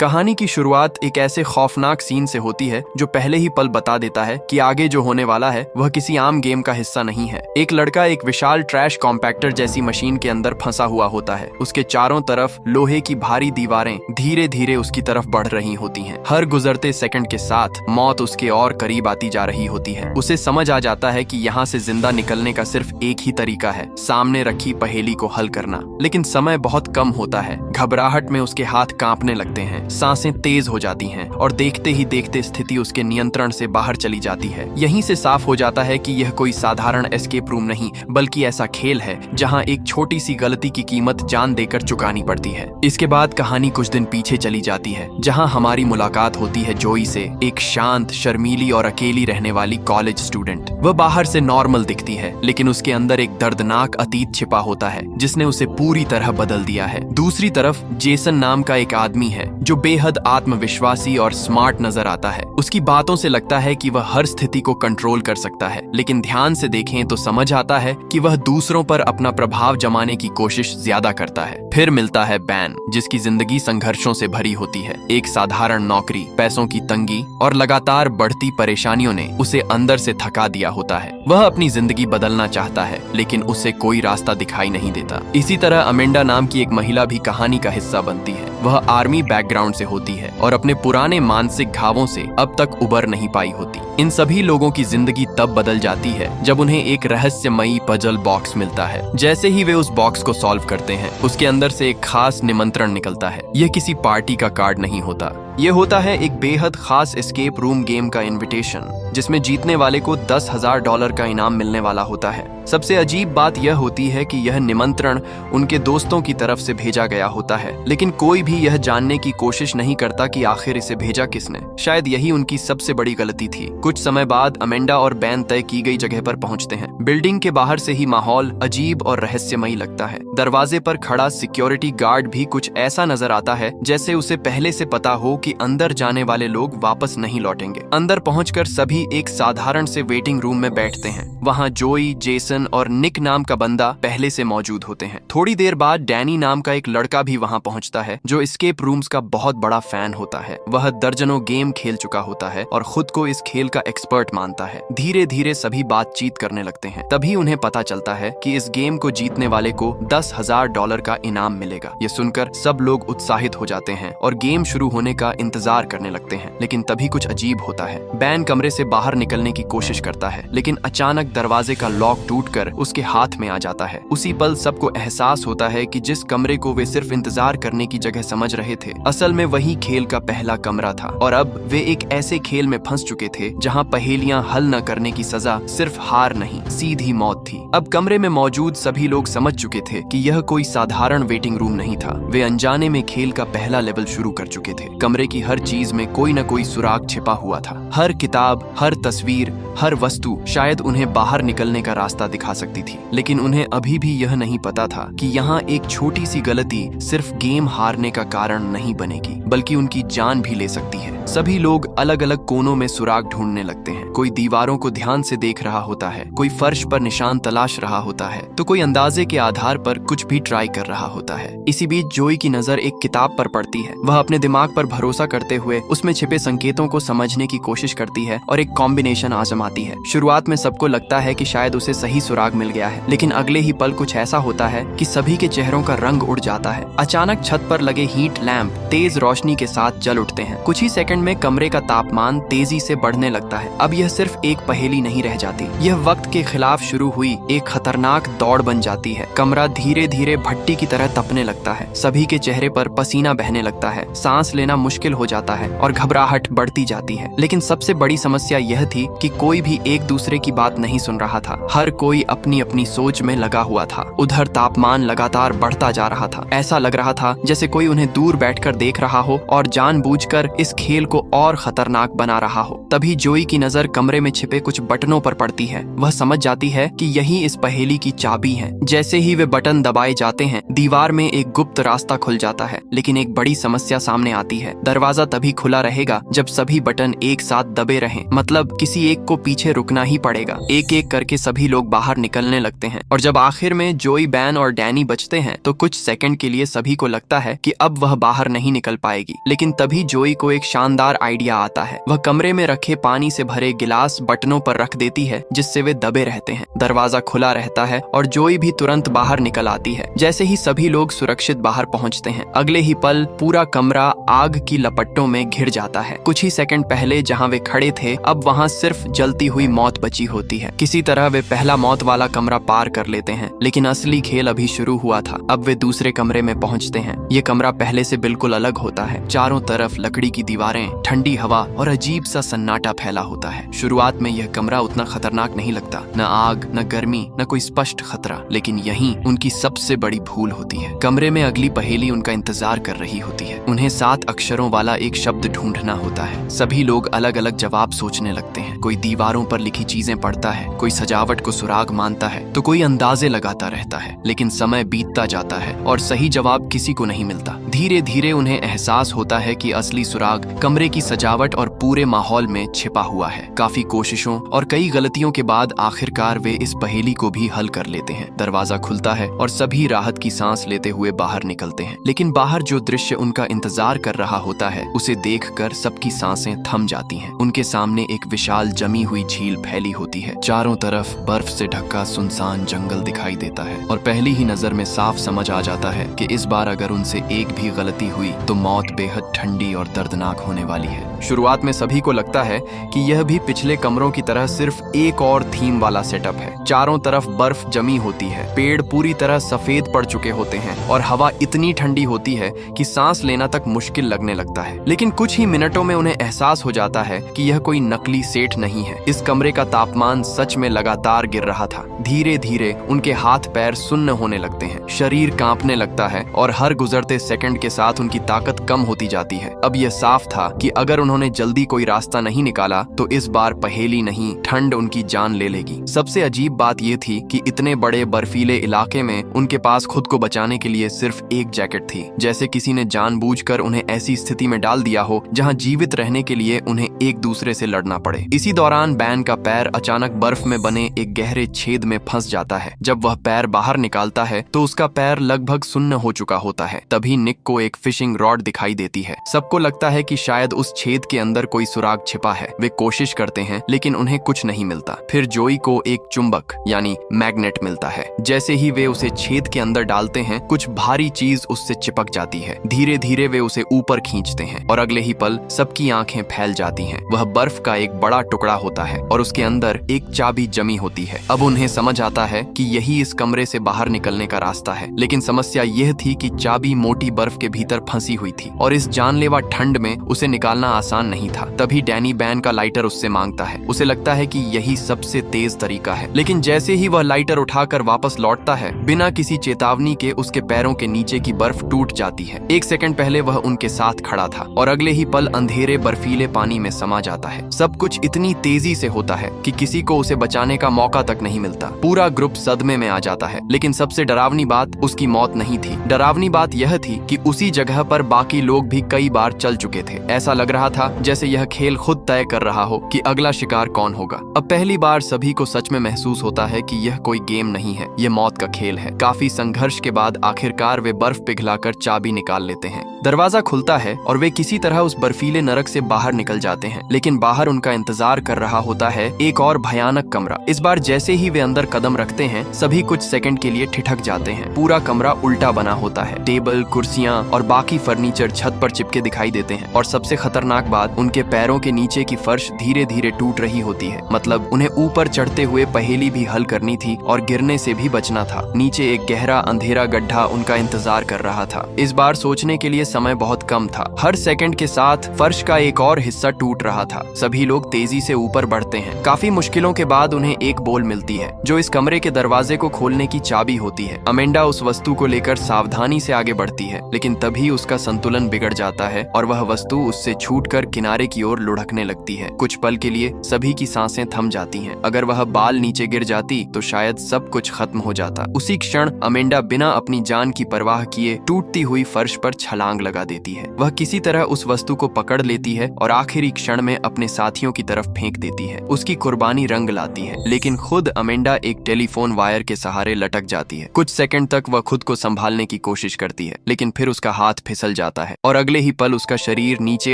कहानी की शुरुआत एक ऐसे खौफनाक सीन से होती है जो पहले ही पल बता देता है कि आगे जो होने वाला है वह किसी आम गेम का हिस्सा नहीं है। एक लड़का एक विशाल ट्रैश कॉम्पैक्टर जैसी मशीन के अंदर फंसा हुआ होता है। उसके चारों तरफ लोहे की भारी दीवारें धीरे धीरे उसकी तरफ बढ़ रही होती हैं। हर गुजरते सेकंड के साथ मौत उसके और करीब आती जा रही होती है। उसे समझ आ जाता है कि यहाँ से जिंदा निकलने का सिर्फ एक ही तरीका है, सामने रखी पहेली को हल करना। लेकिन समय बहुत कम होता है। घबराहट में उसके हाथ कांपने लगते हैं, सांसें तेज हो जाती हैं और देखते ही देखते स्थिति उसके नियंत्रण से बाहर चली जाती है। यहीं से साफ हो जाता है कि यह कोई साधारण एस्केप रूम नहीं बल्कि ऐसा खेल है जहां एक छोटी सी गलती की कीमत जान देकर चुकानी पड़ती है। इसके बाद कहानी कुछ दिन पीछे चली जाती है जहां हमारी मुलाकात होती है जोई से, एक शांत, शर्मीली और अकेली रहने वाली कॉलेज स्टूडेंट। वह बाहर से नॉर्मल दिखती है लेकिन उसके अंदर एक दर्दनाक अतीत छिपा होता है जिसने उसे पूरी तरह बदल दिया है। दूसरी तरफ जेसन नाम का एक आदमी है जो बेहद आत्मविश्वासी और स्मार्ट नजर आता है। उसकी बातों से लगता है कि वह हर स्थिति को कंट्रोल कर सकता है, लेकिन ध्यान से देखें तो समझ आता है कि वह दूसरों पर अपना प्रभाव जमाने की कोशिश ज्यादा करता है। फिर मिलता है बैन, जिसकी जिंदगी संघर्षों से भरी होती है। एक साधारण नौकरी, पैसों की तंगी और लगातार बढ़ती परेशानियों ने उसे अंदर से थका दिया होता है। वह अपनी जिंदगी बदलना चाहता है लेकिन उसे कोई रास्ता दिखाई नहीं देता। इसी तरह अमेंडा नाम की एक महिला भी कहानी का हिस्सा बनती है। वह आर्मी बैकग्राउंड से होती है और अपने पुराने मानसिक घावों से अब तक उबर नहीं पाई होती। इन सभी लोगों की जिंदगी तब बदल जाती है जब उन्हें एक रहस्यमयी पजल बॉक्स मिलता है। जैसे ही वे उस बॉक्स को सॉल्व करते हैं, उसके अंदर से एक खास निमंत्रण निकलता है। यह किसी पार्टी का कार्ड नहीं होता, यह होता है एक बेहद खास एस्केप रूम गेम का इनविटेशन, जिसमें जीतने वाले को $10,000 का इनाम मिलने वाला होता है। सबसे अजीब बात यह होती है कि यह निमंत्रण उनके दोस्तों की तरफ से भेजा गया होता है, लेकिन कोई भी यह जानने की कोशिश नहीं करता कि आखिर इसे भेजा किसने। शायद यही उनकी सबसे बड़ी गलती थी। कुछ समय बाद अमेंडा और बैन तय की गई जगह पर पहुंचते हैं। बिल्डिंग के बाहर से ही माहौल अजीब और रहस्यमयी लगता है। दरवाजे पर खड़ा सिक्योरिटी गार्ड भी कुछ ऐसा नजर आता है जैसे उसे पहले से पता हो कि अंदर जाने वाले लोग वापस नहीं लौटेंगे। अंदर पहुंचकर सभी एक साधारण से वेटिंग रूम में बैठते हैं। वहां जोई, जेसन और निक नाम का बंदा पहले से मौजूद होते हैं। थोड़ी देर बाद डैनी नाम का एक लड़का भी वहां पहुंचता है जो एस्केप रूम्स का बहुत बड़ा फैन होता है। वह दर्जनों गेम खेल चुका होता है और खुद को इस खेल का एक्सपर्ट मानता है। धीरे धीरे सभी बातचीत करने लगते हैं। तभी उन्हें पता चलता है कि इस गेम को जीतने वाले को $10,000 का इनाम मिलेगा। ये सुनकर सब लोग उत्साहित हो जाते हैं और गेम शुरू होने का इंतजार करने लगते हैं। लेकिन तभी कुछ अजीब होता है। बैन कमरे से बाहर निकलने की कोशिश करता है लेकिन अचानक दरवाजे का लॉक टूटकर उसके हाथ में आ जाता है। उसी पल सबको एहसास होता है कि जिस कमरे को वे सिर्फ इंतजार करने की जगह समझ रहे थे, असल में वही खेल का पहला कमरा था। और अब वे एक ऐसे खेल में फंस चुके थे जहां पहेलियां हल न करने की सजा सिर्फ हार नहीं, सीधी मौत थी। अब कमरे में मौजूद सभी लोग समझ चुके थे कि यह कोई साधारण वेटिंग रूम नहीं था। वे अनजाने में खेल का पहला लेवल शुरू कर चुके थे। कमरे की हर चीज में कोई न कोई सुराग छिपा हुआ था। हर किताब, हर तस्वीर, हर वस्तु शायद उन्हें बाहर निकलने का रास्ता दिखा सकती थी। लेकिन उन्हें अभी भी यह नहीं पता था कि यहाँ एक छोटी सी गलती सिर्फ गेम हारने का कारण नहीं बनेगी बल्कि उनकी जान भी ले सकती है। सभी लोग अलग अलग कोनों में सुराग ढूंढने लगते हैं। कोई दीवारों को ध्यान से देख रहा होता है, कोई फर्श पर निशान तलाश रहा होता है, तो कोई अंदाजे के आधार पर कुछ भी ट्राई कर रहा होता है। इसी बीच जोई की नजर एक किताब पर पड़ती है। वह अपने दिमाग पर भरोसा करते हुए उसमें छिपे संकेतों को समझने की कोशिश करती है और एक कॉम्बिनेशन आजमाती है। शुरुआत में सबको लगता है कि शायद उसे सही सुराग मिल गया है, लेकिन अगले ही पल कुछ ऐसा होता है कि सभी के चेहरों का रंग उड़ जाता है। अचानक छत पर लगे हीट लैंप तेज रोशनी के साथ जल उठते हैं। कुछ ही सेकंड में कमरे का तापमान तेजी से बढ़ने लगता है। अब यह सिर्फ एक पहेली नहीं रह जाती, यह वक्त के खिलाफ शुरू हुई एक खतरनाक दौड़ बन जाती है। कमरा धीरे धीरे भट्टी की तरह तपने लगता है। सभी के चेहरे पर पसीना बहने लगता है, सांस लेना मुश्किल हो जाता है और घबराहट बढ़ती जाती है। लेकिन सबसे बड़ी समस्या यह थी कि कोई भी एक दूसरे की बात नहीं सुन रहा था। हर कोई अपनी अपनी सोच में लगा हुआ था। उधर तापमान लगातार बढ़ता जा रहा था। ऐसा लग रहा था जैसे कोई उन्हें दूर बैठकर देख रहा हो और जानबूझकर इस खेल खेल को और खतरनाक बना रहा हो। तभी जोई की नजर कमरे में छिपे कुछ बटनों पर पड़ती है। वह समझ जाती है कि यही इस पहेली की चाबी है। जैसे ही वे बटन दबाए जाते हैं, दीवार में एक गुप्त रास्ता खुल जाता है। लेकिन एक बड़ी समस्या सामने आती है। दरवाजा तभी खुला रहेगा जब सभी बटन एक साथ दबे रहें। मतलब किसी एक को पीछे रुकना ही पड़ेगा। एक एक करके सभी लोग बाहर निकलने लगते हैं और जब आखिर में जोई, बैन और डैनी बचते हैं तो कुछ सेकंड के लिए सभी को लगता है कि अब वह बाहर नहीं निकल पाएगी। लेकिन तभी जोई को एक शानदार आइडिया आता है। वह कमरे में रखे पानी से भरे गिलास बटनों पर रख देती है, जिससे वे दबे रहते हैं। दरवाजा खुला रहता है और जोई भी तुरंत बाहर निकल आती है। जैसे ही सभी लोग सुरक्षित बाहर पहुंचते हैं, अगले ही पल पूरा कमरा आग की लपटों में घिर जाता है। कुछ ही सेकंड पहले जहां वे खड़े थे, अब वहां सिर्फ जलती हुई मौत बची होती है। किसी तरह वे पहला मौत वाला कमरा पार कर लेते हैं, लेकिन असली खेल अभी शुरू हुआ था। अब वे दूसरे कमरे में पहुंचते हैं। ये कमरा पहले से बिल्कुल अलग होता है। चारों तरफ लकड़ी की दीवारें, ठंडी हवा और अजीब सा सन्नाटा फैला होता है। शुरुआत में यह कमरा उतना खतरनाक नहीं लगता, न आग, न गर्मी, न कोई स्पष्ट खतरा। लेकिन यहीं उनकी सबसे बड़ी भूल होती है। कमरे में अगली पहेली उनका इंतजार कर रही होती है। उन्हें 7 अक्षरों वाला एक शब्द ढूंढना होता है। सभी लोग अलग अलग जवाब सोचने लगते हैं। कोई दीवारों पर लिखी चीजें पढ़ता है, कोई सजावट को सुराग मानता है, तो कोई अंदाजे लगाता रहता है। लेकिन समय बीतता जाता है और सही जवाब किसी को नहीं मिलता। धीरे धीरे उन्हें एहसास होता है कि असली सुराग कमरे की सजावट और पूरे माहौल में छिपा हुआ है। काफी कोशिशों और कई गलतियों के बाद आखिरकार वे इस पहेली को भी हल कर लेते हैं। दरवाजा खुलता है और सभी राहत की सांस लेते हुए बाहर निकलते हैं। लेकिन बाहर जो दृश्य उनका इंतजार कर रहा होता है, उसे देखकर सबकी सांसें थम जाती हैं। उनके सामने एक विशाल जमी हुई झील फैली होती है। चारों तरफ बर्फ से ढका सुनसान जंगल दिखाई देता है और पहली ही नजर में साफ समझ आ जाता है कि इस बार अगर उनसे एक भी गलती हुई तो मौत बेहद ठंडी और दर्दनाक होने वाली है। शुरुआत में सभी को लगता है कि यह भी पिछले कमरों की तरह सिर्फ एक और थीम वाला सेटअप है। चारों तरफ बर्फ जमी होती है, पेड़ पूरी तरह सफेद पड़ चुके होते हैं और हवा इतनी ठंडी होती है कि सांस लेना तक मुश्किल लगने लगता है। लेकिन कुछ ही मिनटों में उन्हें एहसास हो जाता है कि यह कोई नकली सेट नहीं है। इस कमरे का तापमान सच में लगातार गिर रहा था। धीरे धीरे उनके हाथ पैर सुन्न होने लगते हैं, शरीर कांपने लगता है और हर गुजरते सेकंड के साथ उनकी ताकत कम होती जाती है। अब यह साफ था कि अगर उन्होंने जल्दी कोई रास्ता नहीं निकाला तो इस बार पहेली नहीं, ठंड उनकी जान ले लेगी। सबसे अजीब बात यह थी कि इतने बड़े बर्फीले इलाके में उनके पास खुद को बचाने के लिए सिर्फ एक जैकेट थी। जैसे किसी ने जानबूझकर उन्हें ऐसी स्थिति में डाल दिया हो जहां जीवित रहने के लिए उन्हें एक दूसरे से लड़ना पड़े। इसी दौरान बैन का पैर अचानक बर्फ में बने एक गहरे छेद में फंस जाता है। जब वह पैर बाहर निकालता है तो उसका पैर लगभग सुन्न हो चुका होता है। तभी निक को एक फिशिंग रॉड दिखाई देती है। सबको लगता है कि शायद उस छेद के अंदर कोई सुराग छिपा है। वे कोशिश करते हैं लेकिन उन्हें कुछ नहीं मिलता। फिर जोई को एक चुंबक यानी मैग्नेट मिलता है। जैसे ही वे उसे छेद के अंदर डालते हैं, कुछ भारी चीज उससे चिपक जाती है। धीरे धीरे वे उसे ऊपर खींचते हैं और अगले ही पल सबकी आंखें फैल जाती हैं। वह बर्फ का एक बड़ा टुकड़ा होता है और उसके अंदर एक चाबी जमी होती है। अब उन्हें समझ आता है कि यही इस कमरे से बाहर निकलने का रास्ता है। लेकिन समस्या यह थी कि चाबी मोटी बर्फ के भीतर फंसी हुई थी और इस जानलेवा ठंड में उसे निकालना आसान नहीं था। तभी डैनी बैन का लाइटर उससे मांगता है। उसे लगता है कि यही सबसे तेज तरीका है। लेकिन जैसे ही वह लाइटर उठाकर वापस लौटता है, बिना किसी चेतावनी के उसके पैरों के नीचे की बर्फ टूट जाती है। एक सेकंड पहले वह उनके साथ खड़ा था और अगले ही पल अंधेरे बर्फीले पानी में समा जाता है। सब कुछ इतनी तेजी से होता है कि किसी को उसे बचाने का मौका तक नहीं मिलता। पूरा ग्रुप सदमे में आ जाता है। लेकिन सबसे डरावनी बात उसकी मौत नहीं थी। डरावनी बात यह थी कि उसी जगह पर बाकी लोग भी कई बार चल चुके थे। ऐसा लग रहा था जैसे यह खेल खुद तय कर रहा हो कि अगला शिकार कौन होगा। अब पहली बार सभी को सच में महसूस होता है कि यह कोई गेम नहीं है, यह मौत का खेल है। काफी संघर्ष के बाद आखिरकार वे बर्फ पिघलाकर चाबी निकाल लेते हैं। दरवाजा खुलता है और वे किसी तरह उस बर्फीले नरक से बाहर निकल जाते हैं। लेकिन बाहर उनका इंतजार कर रहा होता है एक और भयानक कमरा। इस बार जैसे ही वे अंदर कदम रखते हैं, सभी कुछ सेकंड के लिए ठिठक जाते हैं। पूरा कमरा उल्टा बना होता है। टेबल, कुर्सियां और बाकी फर्नीचर छत पर चिपके दिखाई देते हैं और सबसे खतरनाक बात, उनके पैरों के नीचे की फर्श धीरे धीरे टूट रही होती है। मतलब उन्हें ऊपर चढ़ते हुए पहेली भी हल करनी थी और गिरने से भी बचना था। नीचे एक गहरा अंधेरा गड्ढा उनका इंतजार कर रहा था। इस बार सोचने के लिए समय बहुत कम था। हर सेकंड के साथ फर्श का एक और हिस्सा टूट रहा था। सभी लोग तेजी से ऊपर बढ़ते हैं। काफी मुश्किलों के बाद उन्हें एक बोल मिलती है जो इस कमरे के दरवाजे को खोलने की चाबी होती है। अमेंडा उस वस्तु को लेकर सावधानी से आगे बढ़ती है, लेकिन तभी उसका संतुलन बिगड़ जाता है और वह वस्तु उससे छूटकर किनारे की ओर लुढ़कने लगती है। कुछ पल के लिए सभी की सांसें थम जाती हैं। अगर वह बाल नीचे गिर जाती तो शायद सब कुछ खत्म हो जाता। उसी क्षण अमेंडा बिना अपनी जान की परवाह किए टूटती हुई फर्श पर छलांग लगा देती है। वह किसी तरह उस वस्तु को पकड़ लेती है और आखिरी क्षण में अपने साथियों की तरफ फेंक देती है। उसकी कुर्बानी रंग लाती है, लेकिन खुद अमेंडा एक टेलीफोन वायर के सहारे लटक जाती है। कुछ सेकंड तक वह खुद को संभालने की कोशिश करती है, लेकिन फिर उसका हाथ फिसल जाता है और अगले ही पल उसका शरीर नीचे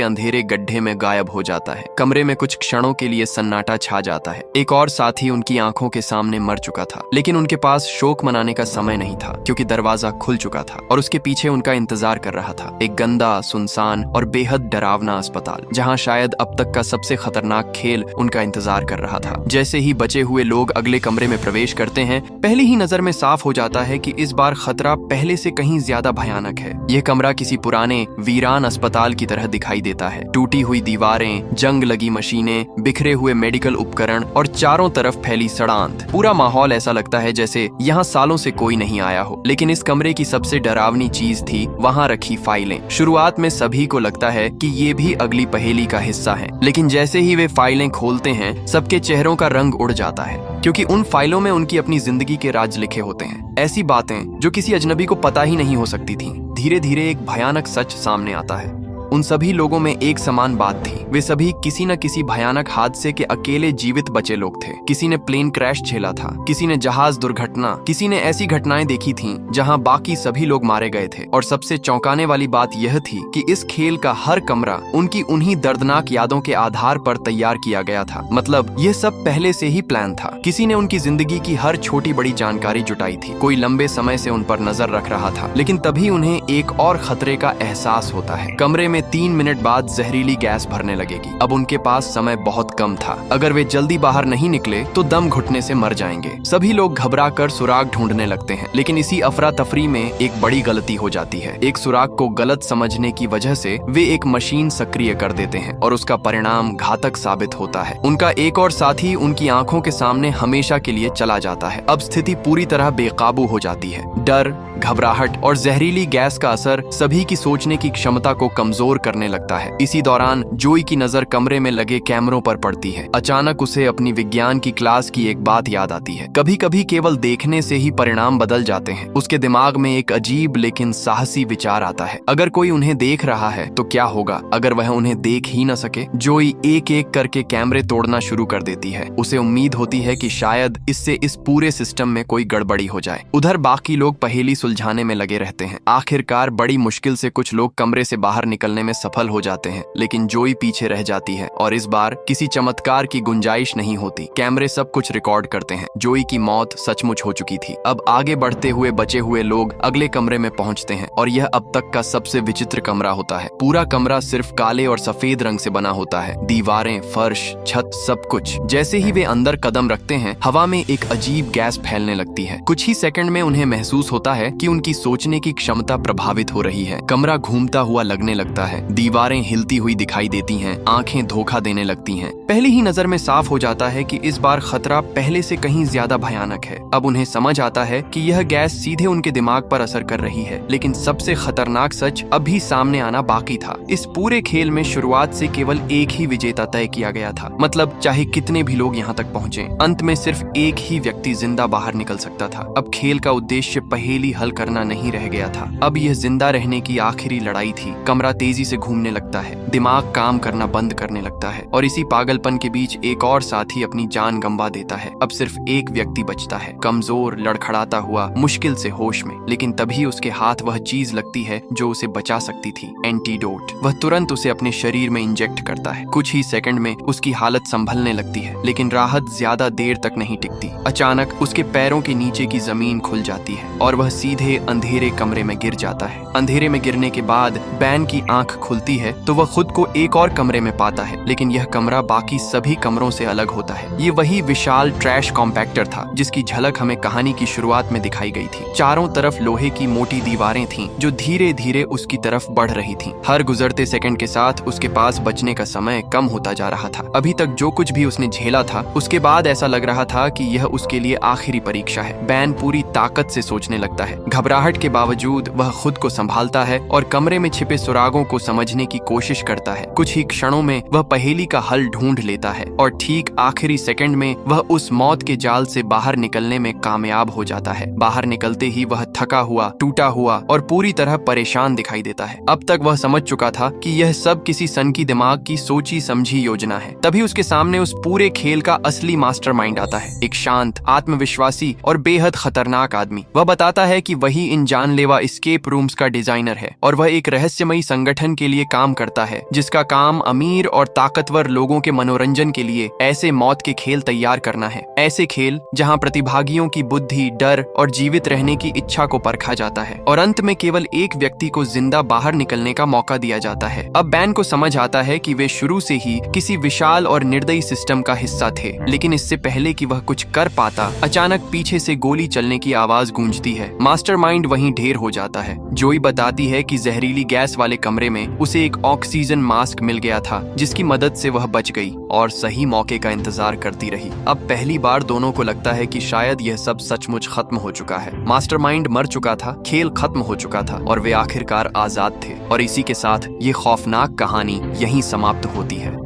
अंधेरे गड्ढे में गायब हो जाता है। कमरे में कुछ क्षणों के लिए सन्नाटा छा जाता है। एक और साथी उनकी आंखों के सामने मर चुका था, लेकिन उनके पास शोक मनाने का समय नहीं था, क्योंकि दरवाजा खुल चुका था और उसके पीछे उनका इंतजार कर रहा था। एक गंदा, सुनसान और बेहद डरावना अस्पताल, जहां शायद अब तक का सबसे खतरनाक खेल उनका इंतजार कर रहा था। जैसे ही बचे हुए लोग अगले कमरे में प्रवेश करते हैं, पहली ही नजर में साफ हो जाता है कि इस बार खतरा पहले से कहीं ज्यादा भयानक है। यह कमरा किसी पुराने वीरान अस्पताल की तरह दिखाई देता है। टूटी हुई दीवारें, जंग लगी मशीनें, बिखरे हुए मेडिकल उपकरण और चारों तरफ फैली सड़ांत। पूरा माहौल ऐसा लगता है जैसे यहाँ सालों से कोई नहीं आया हो। लेकिन इस कमरे की सबसे डरावनी चीज थी वहाँ रखी फाइलें। शुरुआत में सभी को लगता है कि ये भी अगली पहेली का हिस्सा है, लेकिन जैसे ही वे फाइलें खोलते हैं, सबके चेहरों का रंग उड़ जाता है, क्योंकि उन फाइलों में उनकी अपनी जिंदगी के राज लिखे होते हैं। ऐसी बातें जो किसी अजनबी को पता ही नहीं हो सकती थीं। धीरे धीरे एक भयानक सच सामने आता है। उन सभी लोगों में एक समान बात थी, वे सभी किसी न किसी भयानक हादसे के अकेले जीवित बचे लोग थे। किसी ने प्लेन क्रैश झेला था, किसी ने जहाज दुर्घटना, किसी ने ऐसी घटनाएं देखी थीं जहां बाकी सभी लोग मारे गए थे। और सबसे चौंकाने वाली बात यह थी कि इस खेल का हर कमरा उनकी उन्हीं दर्दनाक यादों के आधार पर तैयार किया गया था। मतलब ये सब पहले से ही प्लान था। किसी ने उनकी जिंदगी की हर छोटी बड़ी जानकारी जुटाई थी। कोई लंबे समय से उन पर नजर रख रहा था, लेकिन तभी उन्हें एक और खतरे का एहसास होता है। कमरे में 3 मिनट बाद जहरीली गैस भरने लगेगी। अब उनके पास समय बहुत कम था। अगर वे जल्दी बाहर नहीं निकले तो दम घुटने से मर जाएंगे। सभी लोग घबराकर सुराग ढूंढने लगते हैं, लेकिन इसी अफरा तफरी में एक बड़ी गलती हो जाती है। एक सुराग को गलत समझने की वजह से वे एक मशीन सक्रिय कर देते हैं और उसका परिणाम घातक साबित होता है। उनका एक और साथी उनकी आंखों के सामने हमेशा के लिए चला जाता है। अब स्थिति पूरी तरह बेकाबू हो जाती है। डर, घबराहट और जहरीली गैस का असर सभी की सोचने की क्षमता को कमजोर करने लगता है। इसी दौरान जोई की नजर कमरे में लगे कैमरों पर पड़ती है। अचानक उसे अपनी विज्ञान की क्लास की एक बात याद आती है। कभी कभी केवल देखने से ही परिणाम बदल जाते हैं। उसके दिमाग में एक अजीब लेकिन साहसी विचार आता है। अगर कोई उन्हें देख रहा है तो क्या होगा अगर वह उन्हें देख ही न सके? जोई एक एक करके कैमरे तोड़ना शुरू कर देती है। उसे उम्मीद होती है कि शायद इससे इस पूरे सिस्टम में कोई गड़बड़ी हो जाए। उधर बाकी लोग पहेली सुलझाने में लगे रहते हैं। आखिरकार बड़ी मुश्किल से कुछ लोग कमरे से बाहर निकलने में सफल हो जाते हैं, लेकिन जोई पीछे रह जाती है और इस बार किसी चमत्कार की गुंजाइश नहीं होती। कैमरे सब कुछ रिकॉर्ड करते हैं। जोई की मौत सचमुच हो चुकी थी। अब आगे बढ़ते हुए बचे हुए लोग अगले कमरे में पहुंचते हैं और यह अब तक का सबसे विचित्र कमरा होता है। पूरा कमरा सिर्फ काले और सफेद रंग से बना होता है। दीवारें, फर्श, छत, सब कुछ। जैसे ही वे अंदर कदम रखते हैं, हवा में एक अजीब गैस फैलने लगती है। कुछ ही सेकंड में उन्हें महसूस होता है कि उनकी सोचने की क्षमता प्रभावित हो रही है। कमरा घूमता हुआ लगने लगता है। दीवारें हिलती हुई दिखाई देती हैं, आंखें धोखा देने लगती हैं। पहली ही नजर में साफ हो जाता है कि इस बार खतरा पहले से कहीं ज्यादा भयानक है। अब उन्हें समझ आता है कि यह गैस सीधे उनके दिमाग पर असर कर रही है, लेकिन सबसे खतरनाक सच अभी सामने आना बाकी था। इस पूरे खेल में शुरुआत से केवल एक ही विजेता तय किया गया था। मतलब चाहे कितने भी लोग यहाँ तक पहुँचे, अंत में सिर्फ एक ही व्यक्ति जिंदा बाहर निकल सकता था। अब खेल का उद्देश्य पहेली हल करना नहीं रह गया था। अब यह जिंदा रहने की आखिरी लड़ाई थी। कमरा तेजी से घूमने लगता है, दिमाग काम करना बंद करने लगता है और इसी पागलपन के बीच एक और साथी अपनी जान गंवा देता है। अब सिर्फ एक व्यक्ति बचता है, कमजोर, लड़खड़ाता हुआ, मुश्किल से होश में। लेकिन तभी उसके हाथ वह चीज लगती है जो उसे बचा सकती थी, एंटीडोट। वह तुरंत उसे अपने शरीर में इंजेक्ट करता है। कुछ ही सेकंड में उसकी हालत संभलने लगती है, लेकिन राहत ज्यादा देर तक नहीं टिकती। अचानक उसके पैरों के नीचे की जमीन खुल जाती है और वह सीधे अंधेरे कमरे में गिर जाता है। अंधेरे में गिरने के बाद बैन की आंख खुलती है तो वह खुद को एक और कमरे में पाता है, लेकिन यह कमरा बाकी सभी कमरों से अलग होता है। ये वही विशाल ट्रैश कॉम्पैक्टर था जिसकी झलक हमें कहानी की शुरुआत में दिखाई गई थी। चारों तरफ लोहे की मोटी दीवारें थीं जो धीरे धीरे उसकी तरफ बढ़ रही थीं। हर गुजरते सेकंड के साथ उसके पास बचने का समय कम होता जा रहा था। अभी तक जो कुछ भी उसने झेला था, उसके बाद ऐसा लग रहा था कि यह उसके लिए आखिरी परीक्षा है। बैन पूरी ताकत से सोचने लगता है, घबराहट के बावजूद वह खुद को संभालता है और कमरे में छिपे सुरागों को समझने की कोशिश करता है। कुछ ही क्षणों में वह पहेली का हल ढूंढ लेता है और ठीक आखिरी सेकंड में वह उस मौत के जाल से बाहर निकलने में कामयाब हो जाता है। बाहर निकलते ही वह थका हुआ, टूटा हुआ और पूरी तरह परेशान दिखाई देता है। अब तक वह समझ चुका था कि यह सब किसी सनकी दिमाग की सोची समझी योजना है। तभी उसके सामने उस पूरे खेल का असली मास्टरमाइंड आता है, एक शांत, आत्मविश्वासी और बेहद खतरनाक आदमी। वह बताता है कि वही इन जानलेवा एस्केप रूम्स का डिजाइनर है और वह एक रहस्यमयी संगठन के लिए काम करता है जिसका काम अमीर और ताकतवर लोगों के मनोरंजन के लिए ऐसे मौत के खेल तैयार करना है। ऐसे खेल जहां प्रतिभागियों की बुद्धि, डर और जीवित रहने की इच्छा को परखा जाता है और अंत में केवल एक व्यक्ति को जिंदा बाहर निकलने का मौका दिया जाता है। अब बैन को समझ आता है कि वे शुरू से ही किसी विशाल और निर्दयी सिस्टम का हिस्सा थे, लेकिन इससे पहले कि वह कुछ कर पाता, अचानक पीछे से गोली चलने की आवाज गूंजती है। मास्टरमाइंड वहीं ढेर हो जाता है। जोई बताती है कि जहरीली गैस वाले कमरे में उसे एक ऑक्सीजन मास्क मिल गया था जिसकी मदद से वह बच गई और सही मौके का इंतजार करती रही। अब पहली बार दोनों को लगता है कि शायद यह सब सचमुच खत्म हो चुका है। मास्टरमाइंड मर चुका था, खेल खत्म हो चुका था और वे आखिरकार आजाद थे। और इसी के साथ ये खौफनाक कहानी यहीं समाप्त होती है।